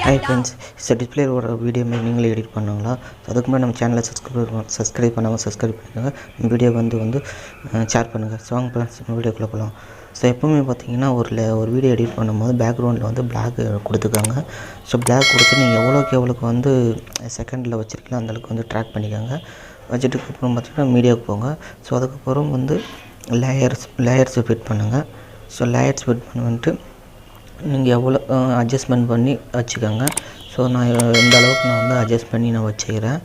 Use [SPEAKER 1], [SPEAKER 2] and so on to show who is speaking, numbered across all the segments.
[SPEAKER 1] Hi friends, it's a display ஒரு video மாதிரி நீங்களே எடிட் பண்ணுங்களா? அதுக்கு முன்னாடி நம்ம சேனலை சப்ஸ்கிரைப் பண்ணாமல் சப்ஸ்கிரைப் பண்ணுங்கள். வீடியோ வந்து ஷேர் பண்ணுங்கள். ஸோ வாங்க ஃப்ரெண்ட்ஸ் வீடியோக்குள்ளே போகலாம். ஸோ எப்போவுமே பார்த்தீங்கன்னா ஒரு வீடியோ எடிட் பண்ணும்போது பேக்ரவுண்டில் வந்து பிளாக் கொடுத்துக்காங்க. ஸோ பிளாக் கொடுத்து நீங்கள் எவ்வளோக்கு வந்து செகண்டில் வச்சுருக்கீங்களோ அந்தளவுக்கு வந்து ட்ராக் பண்ணிக்கோங்க. வச்சுட்டுக்கப்புறம் பார்த்திங்கன்னா மீடியாவுக்கு போங்க. ஸோ அதுக்கப்புறம் வந்து லேயர்ஸ் ஃபிட் பண்ணுங்கள். ஸோ லேயர்ஸ் ஃபிட் பண்ணிட்டு நீங்கள் எவ்வளோ அட்ஜஸ்ட்மெண்ட் பண்ணி வச்சுக்கோங்க. ஸோ நான் இந்த அளவுக்கு நான் வந்து அட்ஜஸ்ட் பண்ணி நான் வச்சுக்கிறேன்.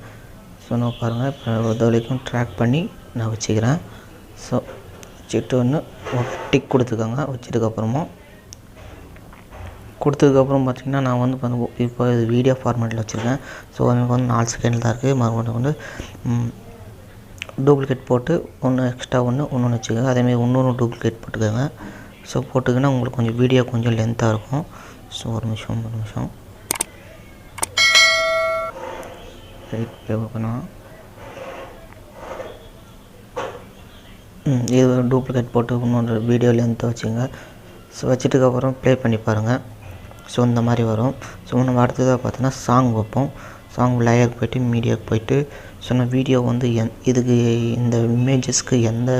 [SPEAKER 1] ஸோ நான் பாருங்கள் இப்போ இது வரைக்கும் ட்ராக் பண்ணி நான் வச்சுக்கிறேன். ஸோ வச்சுட்டு ஒன்று டிக் கொடுத்துக்கோங்க. வச்சதுக்கப்புறம் பார்த்திங்கன்னா நான் வந்து இப்போ இது வீடியோ ஃபார்மேட்டில் வச்சுருக்கேன். ஸோ எனக்கு வந்து 4 செகண்ட் தான் இருக்குது. மறுபடியும் வந்து டூப்ளிகேட் போட்டு ஒன்று எக்ஸ்ட்ரா ஒன்று வச்சுக்கோங்க. அதேமாதிரி இன்னொன்று டூப்ளிகேட் போட்டுக்கோங்க. ஸோ போட்டுக்கினா உங்களுக்கு கொஞ்சம் வீடியோ கொஞ்சம் லென்த்தாக இருக்கும். ஸோ ஒரு நிமிஷம் ரைட் ப்ளே பண்ணலாம். இது டூப்ளிகேட் போட்டு இன்னொன்று வீடியோ லென்த்தாக வச்சுங்க. ஸோ வச்சுட்டுக்கப்புறம் ப்ளே பண்ணி பாருங்கள். ஸோ இந்த மாதிரி வரும். ஸோ நம்ம அடுத்ததாக பார்த்தோன்னா சாங் வைப்போம். சாங் லேயருக்கு போய்ட்டு மீடியாவுக்கு போய்ட்டு சொன்ன வீடியோ வந்து இதுக்கு இந்த இமேஜஸ்க்கு எந்த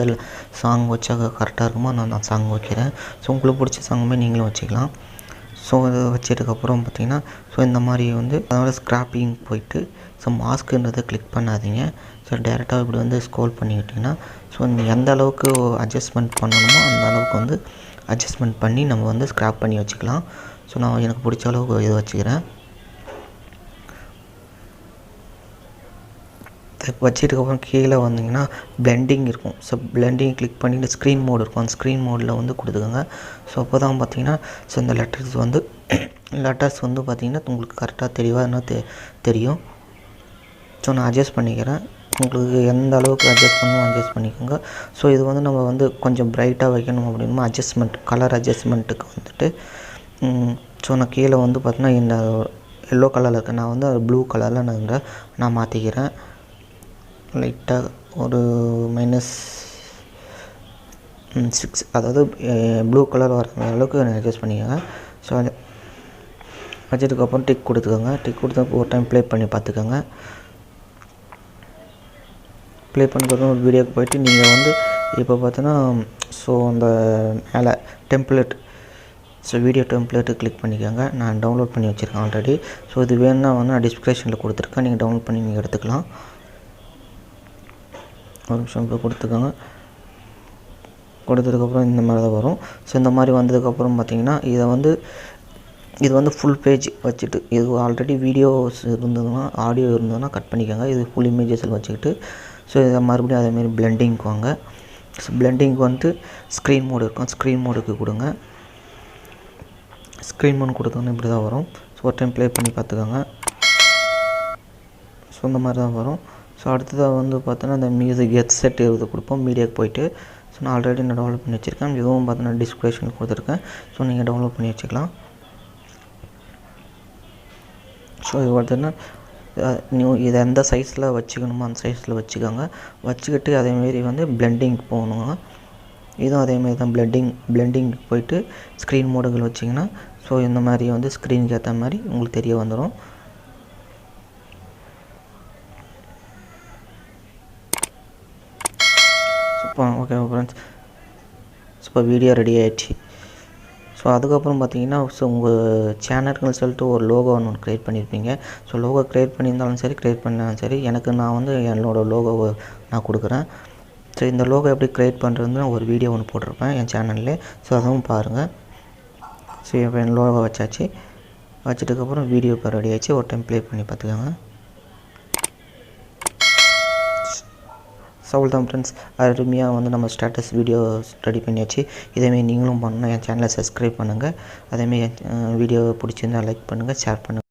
[SPEAKER 1] சாங் வச்சா கரெக்டாக இருக்குமோ நான் சாங் வைக்கிறேன். ஸோ உங்களுக்கு பிடிச்ச சாங்குமே நீங்களும் வச்சுக்கலாம். ஸோ இதை வச்சதுக்கப்புறம் பார்த்திங்கன்னா ஸோ இந்த மாதிரி வந்து அதோட ஸ்க்ராப்பிங் போயிட்டு ஸோ மாஸ்க்குன்றதை கிளிக் பண்ணாதீங்க. ஸோ டேரெக்டாக இப்படி வந்து ஸ்க்ரோல் பண்ணிக்கிட்டிங்கன்னா ஸோ நீங்கள் எந்த அளவுக்கு அட்ஜஸ்ட்மெண்ட் பண்ணணுமோ அந்த அளவுக்கு வந்து அட்ஜஸ்ட்மெண்ட் பண்ணி நம்ம வந்து ஸ்க்ராப் பண்ணி வச்சுக்கலாம். ஸோ நான் எனக்கு பிடிச்ச அளவுக்கு இது வச்சுக்கிறேன். வச்சதுக்கப்புறம் கீழே வந்தீங்கன்னா பிளெண்டிங் இருக்கும். ஸோ பிளெண்டிங் கிளிக் பண்ணிவிட்டு ஸ்க்ரீன் மோடு இருக்கும். அந்த ஸ்க்ரீன் மோடில் வந்து கொடுத்துக்கோங்க. ஸோ அப்போ தான் பார்த்தீங்கன்னா ஸோ இந்த லெட்டர்ஸ் வந்து பார்த்திங்கன்னா உங்களுக்கு கரெக்டாக தெளிவாக என்ன தெரியும். ஸோ நான் அட்ஜஸ்ட் பண்ணிக்கிறேன். உங்களுக்கு எந்த அளவுக்கு அட்ஜஸ்ட் பண்ணணும் அட்ஜஸ்ட் பண்ணிக்கோங்க. ஸோ இது வந்து நம்ம வந்து கொஞ்சம் ப்ரைட்டாக வைக்கணும் அப்படின்னா கலர் அட்ஜஸ்ட்மெண்ட்டுக்கு வந்துட்டு ஸோ நான் கீழே வந்து பார்த்தீங்கன்னா இந்த எல்லோ கலரில் இருக்கேன். நான் வந்து ப்ளூ கலரில் நான் மாற்றிக்கிறேன். லைட்டாக ஒரு -6 அதாவது ப்ளூ கலர் வர அளவுக்கு அட்ஜஸ்ட் பண்ணிக்கோங்க. ஸோ அது வச்சதுக்கப்புறம் டிக் கொடுத்துக்கோங்க. டிக் கொடுத்து ஒரு டைம் ப்ளே பண்ணி பார்த்துக்கோங்க. ப்ளே பண்ணதுக்கப்புறம் ஒரு வீடியோக்கு போய்ட்டு நீங்கள் வந்து இப்போ பார்த்தோன்னா ஸோ அந்த மேலே template so video template click பண்ணிக்கோங்க. நான் டவுன்லோட் பண்ணி வச்சுருக்கேன் ஆல்ரெடி. ஸோ இது வேணுன்னா வந்து நான் டிஸ்கிரிப்ஷனில் கொடுத்துருக்கேன். நீங்கள் டவுன்லோட் பண்ணி நீங்கள் எடுத்துக்கலாம். ஒரு நிமிஷம் இப்போ கொடுத்துக்கோங்க. கொடுத்ததுக்கப்புறம் இந்த மாதிரி தான் வரும். ஸோ இந்த மாதிரி வந்ததுக்கப்புறம் பார்த்திங்கன்னா இது வந்து ஃபுல் பேஜ் வச்சுட்டு இது ஆல்ரெடி வீடியோஸ் இருந்ததுன்னா ஆடியோ இருந்ததுன்னா கட் பண்ணிக்கோங்க. இது ஃபுல் இமேஜஸில் வச்சுக்கிட்டு ஸோ இதை மறுபடியும் அதேமாரி பிளெண்டிங்க்கு வாங்க. ஸோ பிளெண்டிங்க்கு வந்துட்டு ஸ்க்ரீன் மோடு இருக்கும். ஸ்க்ரீன் மோடுக்கு கொடுங்க. ஸ்க்ரீன் மோட் கொடுத்தோன்னா இப்படி தான் வரும். ஸோ ஒரு டைம் ப்ளே பண்ணி பார்த்துக்கோங்க. ஸோ இந்த மாதிரி தான் வரும். ஸோ அடுத்ததாக வந்து பார்த்தோன்னா இந்த மியூசிக் ஹெட்செட் இது கொடுப்போம் மீடியாவுக்கு போய்ட்டு. ஸோ நான் ஆல்ரெடி டவுன்லோட் பண்ணி வச்சுருக்கேன். இதுவும் பார்த்தோன்னா டிஸ்கிரிப்ஷனில் கொடுத்துருக்கேன். ஸோ நீங்கள் டவுன்லோட் பண்ணி வச்சுக்கலாம். ஸோ இது பார்த்தோன்னா இதை எந்த சைஸில் வச்சுக்கணுமோ அந்த சைஸில் வச்சுக்கோங்க. வச்சுக்கிட்டு அதேமாரி வந்து பிளெண்டிங் போகணுங்க. இதுவும் அதேமாரி தான் பிளெண்டிங்க்கு போய்ட்டு ஸ்க்ரீன் மோடுகள் வச்சிங்கன்னா ஸோ இந்த மாதிரி வந்து ஸ்க்ரீனுக்கு ஏற்ற மாதிரி உங்களுக்கு தெரிய வந்துடும். ஓகே ஃப்ரெண்ட்ஸ், இப்போ வீடியோ ரெடி ஆகிடுச்சு. ஸோ அதுக்கப்புறம் பார்த்தீங்கன்னா ஸோ உங்கள் சேனல்னு சொல்லிட்டு ஒரு லோகோ ஒன்று க்ரியேட் பண்ணியிருப்பீங்க. ஸோ லோகோ க்ரியேட் பண்ணியிருந்தாலும் சரி க்ரியேட் பண்ணாலும் சரி நான் வந்து என்னோடய லோகோவை நான் கொடுக்குறேன். ஸோ இந்த லோகோ எப்படி க்ரியேட் பண்ணுறதுன்னு ஒரு வீடியோ ஒன்று போட்டிருப்பேன் என் சேனல்லே. ஸோ அதுவும் பாருங்கள். ஸோ இப்போ என் லோகோ வச்சாச்சு. வச்சதுக்கப்புறம் வீடியோ இப்போ ரெடி ஆகிடுச்சு. ஒரு டைம் ப்ளே பண்ணி பார்த்துக்கோங்க. ஸோ அவ்வளோதான் ஃப்ரெண்ட்ஸ், அருமையாக வந்து நம்ம ஸ்டேட்டஸ் வீடியோஸ் ரெடி பண்ணியாச்சு. இதேமாரி நீங்களும் பண்ணணும். என் சேனலை சப்ஸ்கிரைப் பண்ணுங்கள். அதேமாரி வீடியோ பிடிச்சிருந்தால் லைக் பண்ணுங்கள், ஷேர் பண்ணுங்கள்.